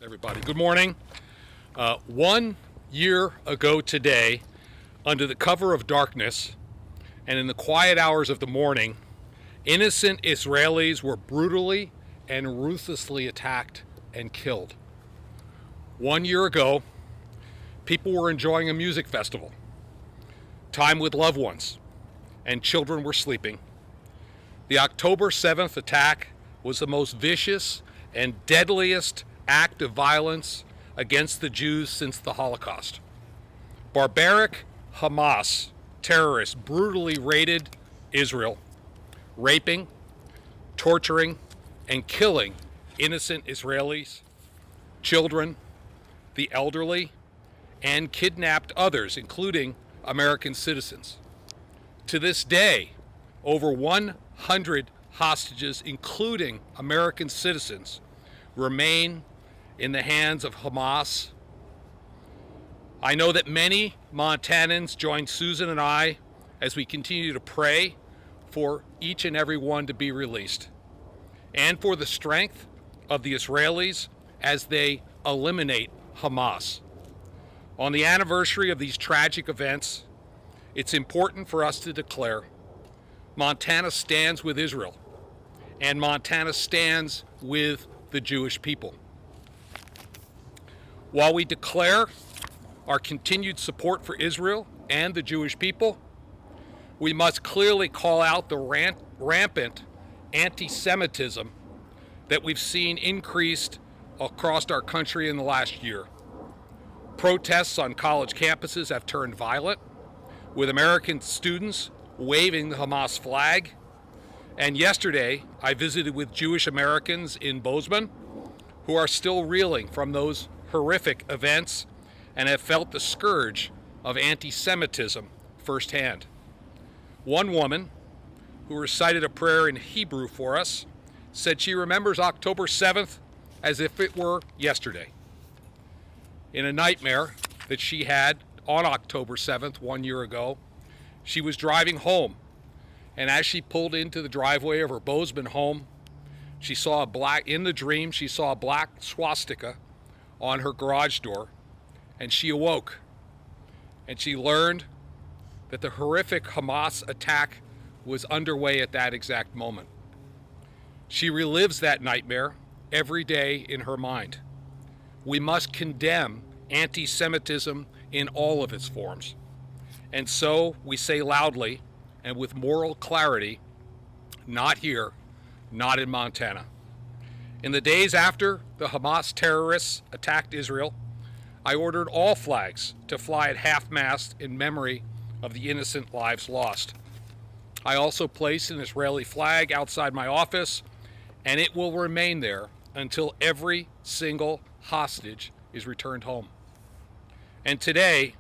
Everybody, good morning. 1 year ago today, under the cover of darkness and in the quiet hours of the morning, innocent Israelis were brutally and ruthlessly attacked and killed. 1 year ago, people were enjoying a music festival, time with loved ones, and children were sleeping. The October 7th attack was the most vicious and deadliest act of violence against the Jews since the Holocaust. Barbaric Hamas terrorists brutally raided Israel, raping, torturing, and killing innocent Israelis, children, the elderly, and kidnapped others, including American citizens. To this day, over 100 hostages, including American citizens, remain in the hands of Hamas. I know that many Montanans join Susan and I as we continue to pray for each and every one to be released, and for the strength of the Israelis as they eliminate Hamas. On the anniversary of these tragic events, it's important for us to declare Montana stands with Israel, and Montana stands with the Jewish people. While we declare our continued support for Israel and the Jewish people, we must clearly call out the rampant anti-Semitism that we've seen increased across our country in the last year. Protests on college campuses have turned violent, with American students waving the Hamas flag. And yesterday, I visited with Jewish Americans in Bozeman who are still reeling from those horrific events and have felt the scourge of anti-Semitism firsthand. One woman, who recited a prayer in Hebrew for us, said she remembers October 7th as if it were yesterday. In a nightmare that she had on October 7th, 1 year ago, she was driving home, and as she pulled into the driveway of her Bozeman home, she saw in the dream, she saw a black swastika on her garage door, and she awoke, and she learned that the horrific Hamas attack was underway at that exact moment. She relives that nightmare every day in her mind. We must condemn anti-Semitism in all of its forms. And so we say loudly and with moral clarity, not here, not in Montana. In the days after the Hamas terrorists attacked Israel, I ordered all flags to fly at half-mast in memory of the innocent lives lost. I also placed an Israeli flag outside my office, and it will remain there until every single hostage is returned home. And today,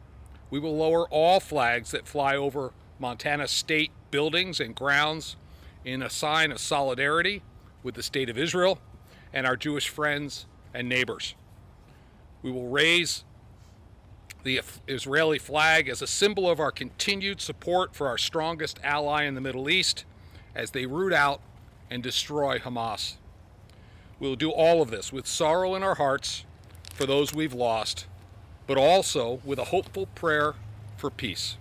we will lower all flags that fly over Montana state buildings and grounds in a sign of solidarity with the state of Israel and our Jewish friends and neighbors. We will raise the Israeli flag as a symbol of our continued support for our strongest ally in the Middle East as they root out and destroy Hamas. We will do all of this with sorrow in our hearts for those we've lost, but also with a hopeful prayer for peace.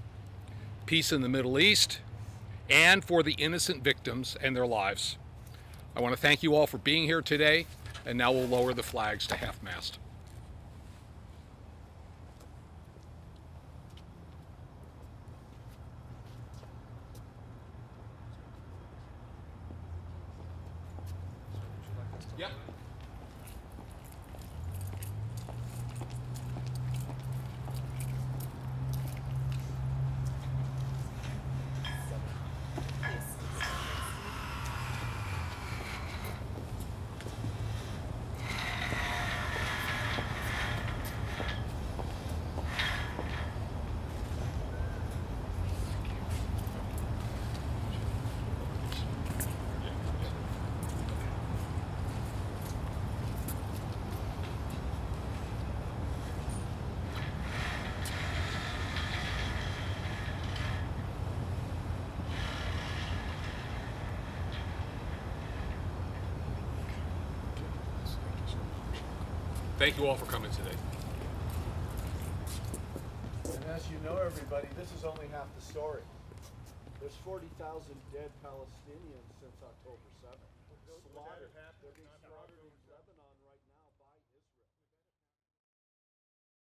Peace in the Middle East and for the innocent victims and their lives. I want to thank you all for being here today, and now we'll lower the flags to half-mast. Yep. Thank you all for coming today. And as you know, everybody, this is only half the story. There's 40,000 dead Palestinians since October 7th. Slaughtered.